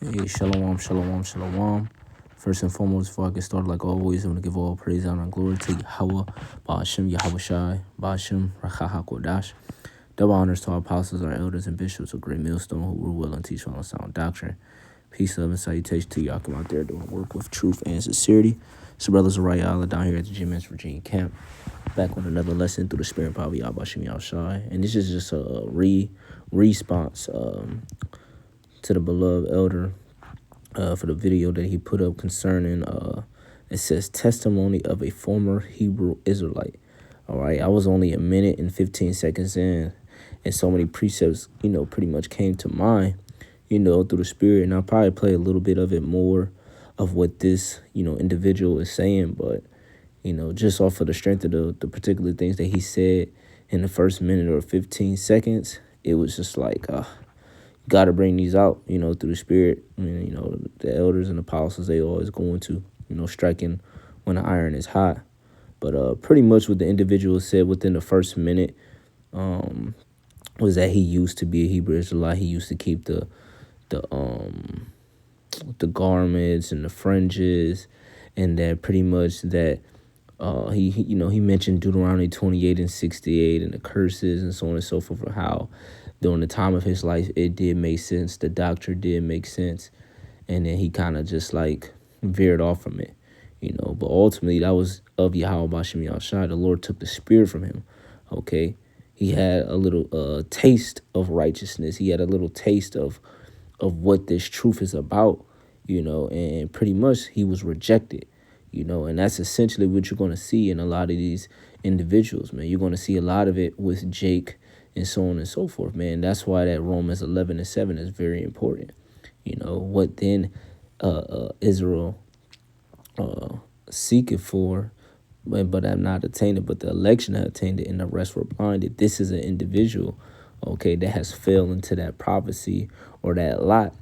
Hey, shalom, shalom, shalom. First and foremost, before I get started, like always, I want to give all praise, honor, and glory to Yahweh, Ba'ashem, Yahweh Shai, Ba'ashem, Rachaha Kodash. Double honors to our apostles, our elders, and bishops of Great Millstone who rule well and teach well on sound doctrine. Peace, love, and salutation to y'all come out there doing work with truth and sincerity. So, brothers of Rayala down here at the GMS Virginia camp, back on another lesson through the spirit and power of Yahweh Ba'ashem, Yahweh Shai. And this is just a response to the beloved elder for the video that he put up concerning it says testimony of a former Hebrew Israelite. All right, I was only a minute and 15 seconds in, and so many precepts, pretty much came to mind, through the spirit, and I'll probably play a little bit of it more of what this, individual is saying, but just off of the strength of the particular things that he said in the first minute or 15 seconds, it was just like, got to bring these out, through the spirit. I mean, the elders and apostles, they always going to, striking when the iron is hot. But pretty much what the individual said within the first minute was that he used to be a Hebrew Israelite. He used to keep the garments and the fringes, and that pretty much that he mentioned Deuteronomy 28 and 68 and the curses and so on and so forth, for how during the time of his life it did make sense, the doctrine did make sense, and then he kind of just like veered off from it, but ultimately that was of Yahweh Ba'ashem Yahweh Shai. The Lord took the spirit from him. Okay, he had a little taste of righteousness. He had a little taste of what this truth is about, and pretty much he was rejected. And that's essentially what you're going to see in a lot of these individuals, man. You're going to see a lot of it with Jake and so on and so forth, man. That's why that Romans 11 and 7 is very important. What then Israel seeketh for, but have not attained it, but the election have attained it, and the rest were blinded. This is an individual, okay, that has fell into that prophecy or that lot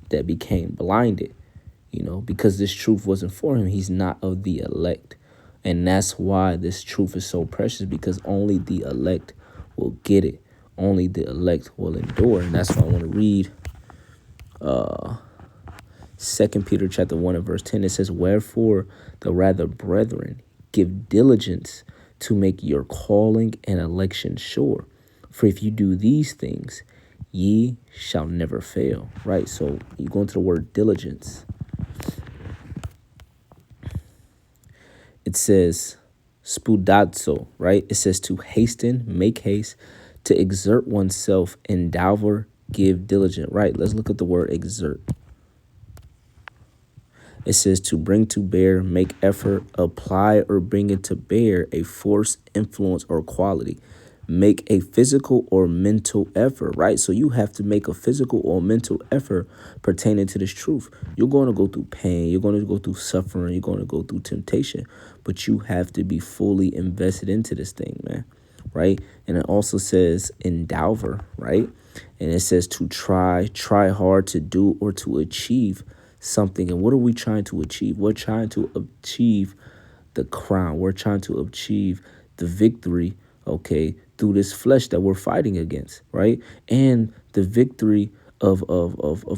that became blinded. Because this truth wasn't for him. He's not of the elect. And that's why this truth is so precious, because only the elect will get it. Only the elect will endure. And that's why I want to read 2 Peter chapter 1 and verse 10. It says, wherefore the rather, brethren, give diligence to make your calling and election sure. For if you do these things, ye shall never fail. Right? So you go into the word diligence. It says spudazo, right? It says to hasten, make haste, to exert oneself, endeavor, give diligent, right? Let's look at the word exert. It says to bring to bear, make effort, apply or bring it to bear a force, influence, or quality. Make a physical or mental effort, right? So you have to make a physical or mental effort pertaining to this truth. You're going to go through pain. You're going to go through suffering. You're going to go through temptation. But you have to be fully invested into this thing, man, right? And it also says endeavor, right? And it says to try hard to do or to achieve something. And what are we trying to achieve? We're trying to achieve the crown. We're trying to achieve the victory, okay, through this flesh that we're fighting against, right? And the victory of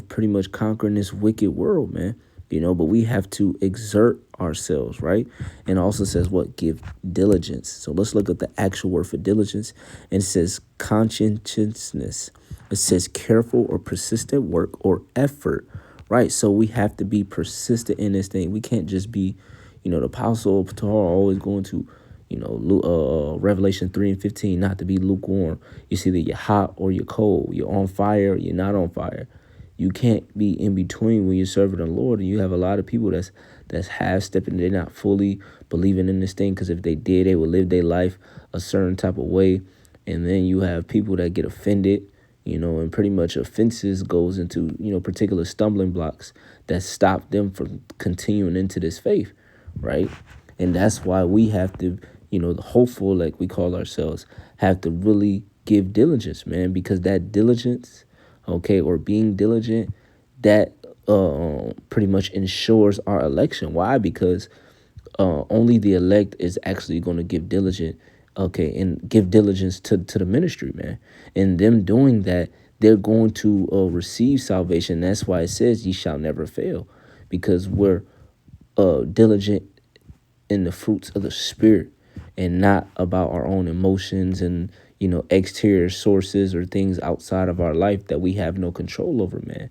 pretty much conquering this wicked world, man. But we have to exert ourselves, right? And also says what? Give diligence. So let's look at the actual word for diligence. And it says conscientiousness. It says careful or persistent work or effort, right? So we have to be persistent in this thing. We can't just be, the apostle Paul always going to, Revelation 3 and 15, not to be lukewarm. It's either you're hot or you're cold. You're on fire or you're not on fire. You can't be in between when you're serving the Lord. And you have a lot of people that's half-stepping. They're not fully believing in this thing, because if they did, they would live their life a certain type of way. And then you have people that get offended, and pretty much offenses goes into, particular stumbling blocks that stop them from continuing into this faith, right? And that's why we have to, the hopeful, like we call ourselves, have to really give diligence, man, because that diligence, okay, or being diligent, that pretty much ensures our election. Why? Because only the elect is actually going to give diligence, okay, and give diligence to the ministry, man. And them doing that, they're going to receive salvation. That's why it says ye shall never fail, because we're diligent in the fruits of the spirit and not about our own emotions and exterior sources or things outside of our life that we have no control over, man.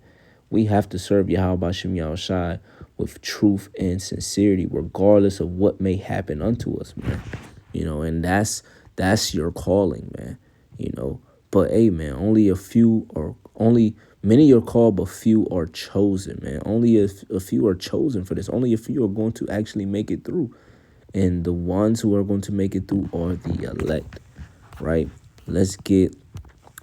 We have to serve Yahweh Shem Yahushai with truth and sincerity, regardless of what may happen unto us, man. And that's your calling, man. But hey, man, only a few or only many are called, but few are chosen, man. Only a few are chosen for this. Only a few are going to actually make it through. And the ones who are going to make it through are the elect, right? Let's get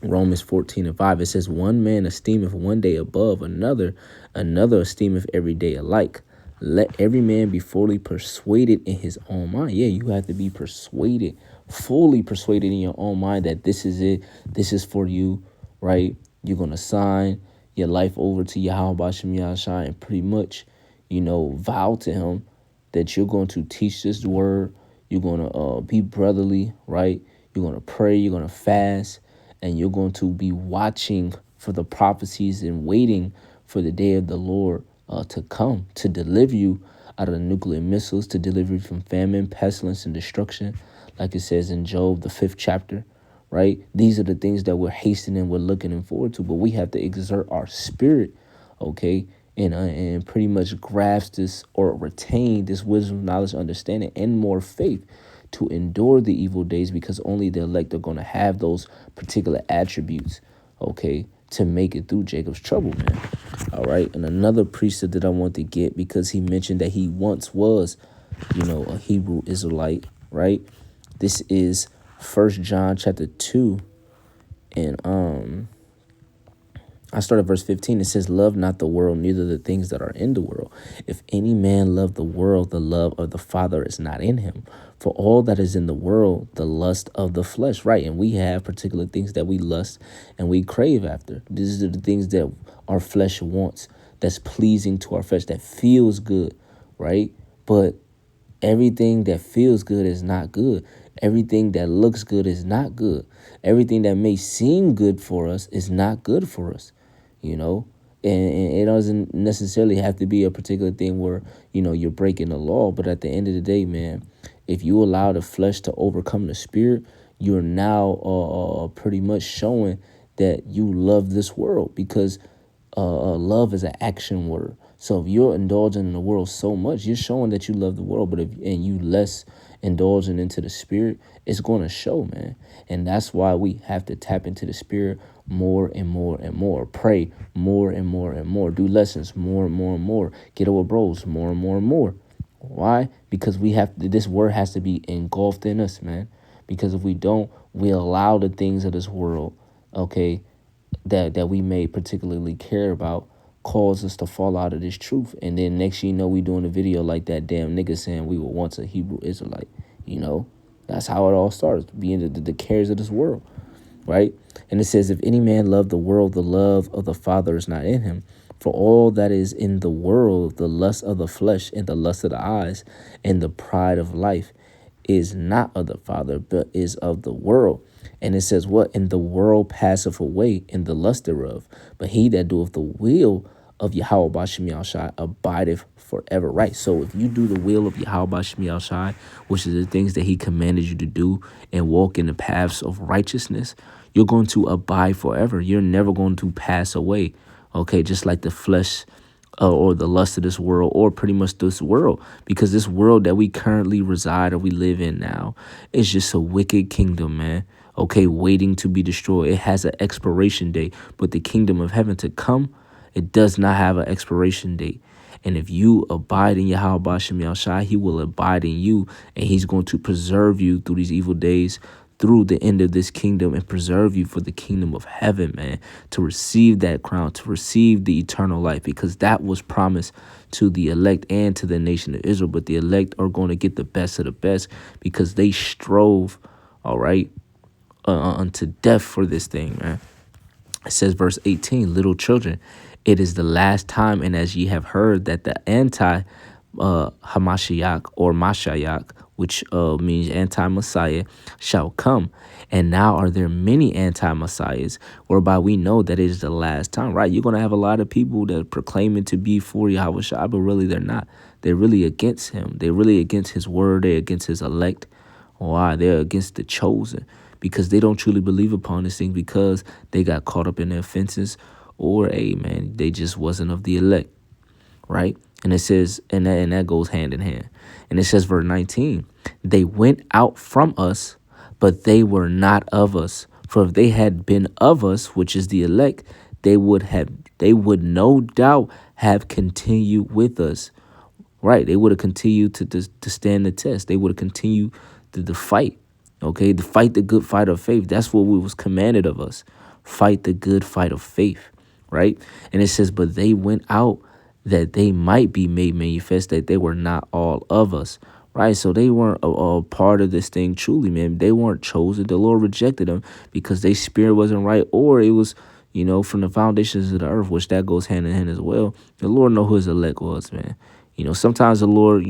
Romans 14:5. It says, one man esteemeth one day above another, another esteemeth every day alike. Let every man be fully persuaded in his own mind. Yeah, you have to be persuaded, fully persuaded in your own mind that this is it. This is for you, right? You're going to sign your life over to Yahweh Shem Yahushai and pretty much, vow to him that you're going to teach this word. You're going to be brotherly, right? You're going to pray. You're going to fast. And you're going to be watching for the prophecies and waiting for the day of the Lord to come, to deliver you out of the nuclear missiles, to deliver you from famine, pestilence, and destruction, like it says in Job, the 5th chapter, right? These are the things that we're hastening, we're looking forward to, but we have to exert our spirit, okay, and pretty much grasp this or retain this wisdom, knowledge, understanding, and more faith to endure the evil days, because only the elect are going to have those particular attributes, okay, to make it through Jacob's trouble, man. All right. And another precept that I want to get, because he mentioned that he once was, a Hebrew Israelite, right? This is 1 John chapter 2. And I start at verse 15. It says, love not the world, neither the things that are in the world. If any man love the world, the love of the Father is not in him. For all that is in the world, the lust of the flesh, right? And we have particular things that we lust and we crave after. These are the things that our flesh wants, that's pleasing to our flesh, that feels good, right? But everything that feels good is not good. Everything that looks good is not good. Everything that may seem good for us is not good for us, and it doesn't necessarily have to be a particular thing where, you're breaking the law. But at the end of the day, man, if you allow the flesh to overcome the spirit, you're now pretty much showing that you love this world, because love is an action word. So if you're indulging in the world so much, you're showing that you love the world. But if you less indulging into the spirit, it's going to show, man. And that's why we have to tap into the spirit more and more and more. Pray more and more and more. Do lessons more and more and more. Get over bros more and more and more. Why? Because this word has to be engulfed in us, man. Because if we don't, we allow the things of this world, okay, that we may particularly care about, cause us to fall out of this truth. And then next we doing a video like that damn nigga saying we were once a Hebrew Israelite. That's how it all starts, being the cares of this world, right? And it says, if any man love the world, the love of the Father is not in him. For all that is in the world, the lust of the flesh and the lust of the eyes and the pride of life, is not of the Father, but is of the world. And it says, what? And the world passeth away, and the lust thereof. But he that doeth the will of Yahweh Bashem Yahushai abideth forever, right? So if you do the will of Yahweh Bashem Yahushai, which is the things that he commanded you to do, and walk in the paths of righteousness, you're going to abide forever. You're never going to pass away, okay? Just like the flesh or the lust of this world, or pretty much this world, because this world that we currently reside or we live in now is just a wicked kingdom, man. Okay, waiting to be destroyed. It has an expiration date, but the kingdom of heaven to come, it does not have an expiration date. And if you abide in Yahweh Bashem Yahushai, he will abide in you, and he's going to preserve you through these evil days, through the end of this kingdom, and preserve you for the kingdom of heaven, man, to receive that crown, to receive the eternal life, because that was promised to the elect and to the nation of Israel. But the elect are going to get the best of the best, because they strove, all right, unto death for this thing, man. It says, verse 18, little children, it is the last time, and as ye have heard that the Hamashiach or Mashiach, which means anti-Messiah, shall come. And now are there many anti-Messiahs, whereby we know that it is the last time, right? You're going to have a lot of people that are proclaiming to be for Yahweh Shai, but really they're not. They're really against him. They're really against his word. They're against his elect. Why? They're against the chosen because they don't truly believe upon this thing because they got caught up in their offenses or, man, they just wasn't of the elect, right? And it says, and that goes hand in hand. And it says, verse 19, they went out from us, but they were not of us. For if they had been of us, which is the elect, they would no doubt have continued with us. Right. They would have continued to stand the test. They would have continued the fight. OK, to fight the good fight of faith. That's what was commanded of us. Fight the good fight of faith. Right. And it says, but they went out that they might be made manifest, that they were not all of us. Right. So they weren't a part of this thing truly, man. They weren't chosen. The Lord rejected them because their spirit wasn't right, or it was, from the foundations of the earth, which that goes hand in hand as well. The Lord know who his elect was, man. Sometimes the Lord,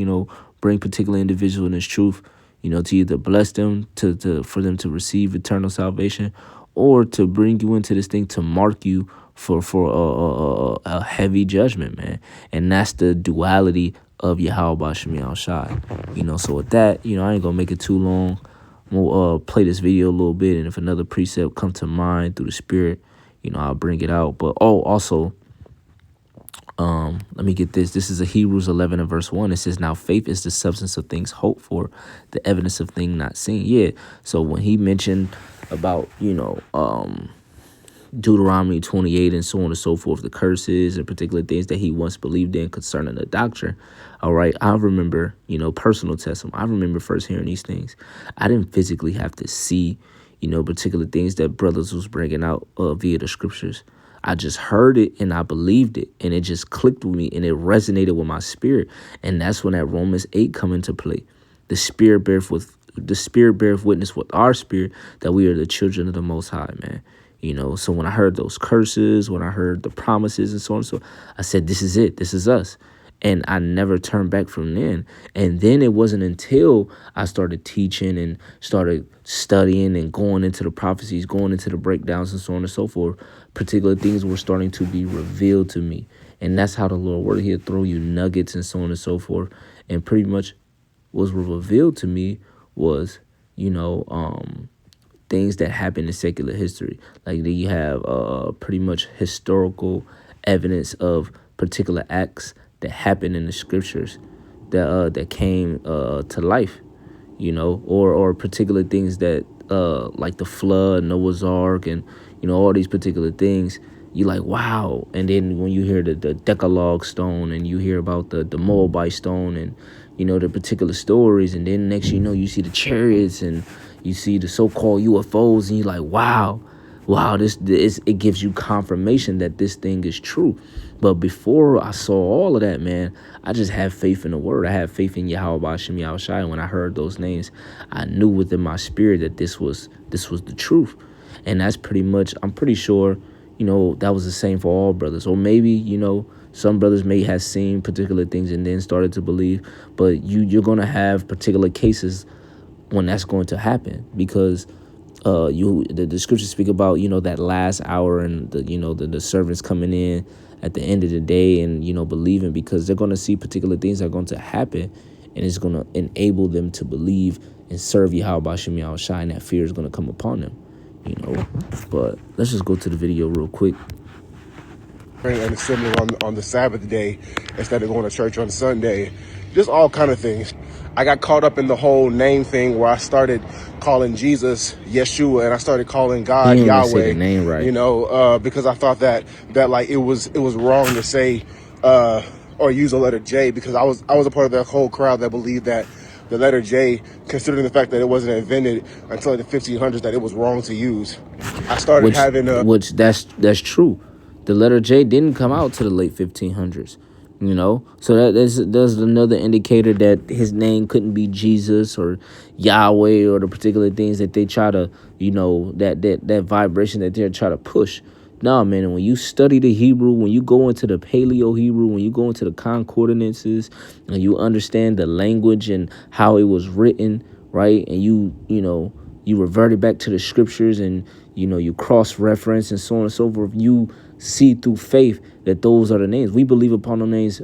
bring particular individual in his truth, to either bless them for them to receive eternal salvation, or to bring you into this thing to mark you for a heavy judgment, man. And that's the duality of Yahweh Bashem Yahushai. So with that, I ain't gonna make it too long. We'll play this video a little bit, and if another precept come to mind through the spirit, I'll bring it out. But also, let me get this. This is a Hebrews 11 and verse 1. It says, now faith is the substance of things hoped for, the evidence of things not seen. Yeah. So when he mentioned about, Deuteronomy 28 and so on and so forth, the curses and particular things that he once believed in concerning the doctrine. All right. I remember, personal testimony. I remember first hearing these things. I didn't physically have to see, particular things that brothers was bringing out via the scriptures. I just heard it and I believed it, and it just clicked with me and it resonated with my spirit. And that's when that Romans 8 come into play. The spirit beareth witness with our spirit that we are the children of the Most High, man. So when I heard those curses, when I heard the promises and so on, I said, this is it. This is us. And I never turned back from then. And then it wasn't until I started teaching and started studying and going into the prophecies, going into the breakdowns and so on and so forth, particular things were starting to be revealed to me. And that's how the Lord worked. He'll throw you nuggets and so on and so forth. And pretty much what was revealed to me was, things that happen in secular history. Like you have pretty much historical evidence of particular acts that happened in the scriptures that came to life, or particular things that like the flood, Noah's Ark, and all these particular things. You like, wow. And then when you hear the Decalogue stone, and you hear about the Moabite stone, and the particular stories, and then next you see the chariots, and you see the so-called UFOs, and you're like, wow, it gives you confirmation that this thing is true. But before I saw all of that, man, I just had faith in the word. I had faith in Yahweh Bashem Yahushai. And when I heard those names, I knew within my spirit that this was the truth. And that's pretty much, I'm pretty sure, that was the same for all brothers. Or maybe, some brothers may have seen particular things and then started to believe. But you're going to have particular cases when that's going to happen, because the scriptures speak about, that last hour, and the servants coming in at the end of the day and, believing, because they're going to see particular things that are going to happen, and it's going to enable them to believe and serve Yahweh Bashem Yahushai, and that fear is going to come upon them, But let's just go to the video real quick. And assembling on the Sabbath day instead of going to church on Sunday, just all kind of things. I got caught up in the whole name thing where I started calling Jesus Yeshua, and I started calling God Yahweh. Say the name right. Because I thought that like it was wrong to say or use the letter J, because I was a part of that whole crowd that believed that the letter J, considering the fact that it wasn't invented until the 1500s, that it was wrong to use. I started which that's true. The letter J didn't come out to the late 1500s. So there's another indicator that his name couldn't be Jesus or Yahweh or the particular things that they try to, that vibration that they're trying to push. Nah, man, and when you study the Hebrew, when you go into the Paleo Hebrew, when you go into the concordance and you understand the language and how it was written, right? And you revert it back to the scriptures and, you cross-reference and so on and so forth. You see through faith that those are the names. We believe upon the names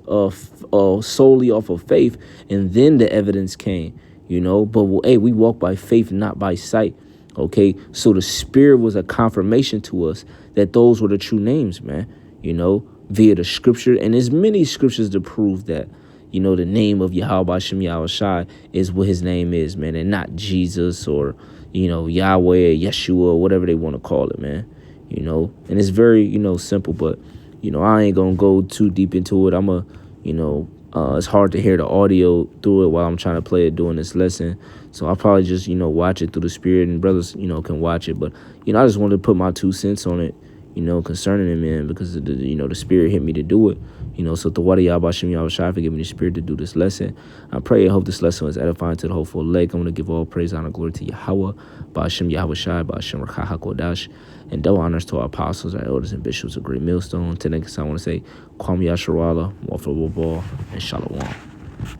solely off of faith, and then the evidence came, But, hey, we walk by faith, not by sight. Okay, so the Spirit was a confirmation to us that those were the true names, man, via the scripture. And there's many scriptures to prove that, the name of Yahweh Shem Yahweh Shai is what his name is, man, and not Jesus or, Yahweh, Yeshua, whatever they want to call it, man, and it's very, simple, but, I ain't going to go too deep into it. It's hard to hear the audio through it while I'm trying to play it during this lesson. So I'll probably just, watch it through the Spirit, and brothers, can watch it. But, I just wanted to put my 2 cents on it, concerning it, man, because, the Spirit hit me to do it. So the water Yahweh Shem Yahweh Shai for giving me the Spirit to do this lesson. I pray and hope this lesson was edifying to the whole full leg. I'm going to give all praise, honor, glory to Yahweh, Ba'ashem Yahweh Shai, Ba'ashem Rakah HaKodash, and double honors to our apostles, our elders, and bishops of Great Millstone. To next, I want to say, Kwame Yasharala, Wafa Wabal, and Shalom.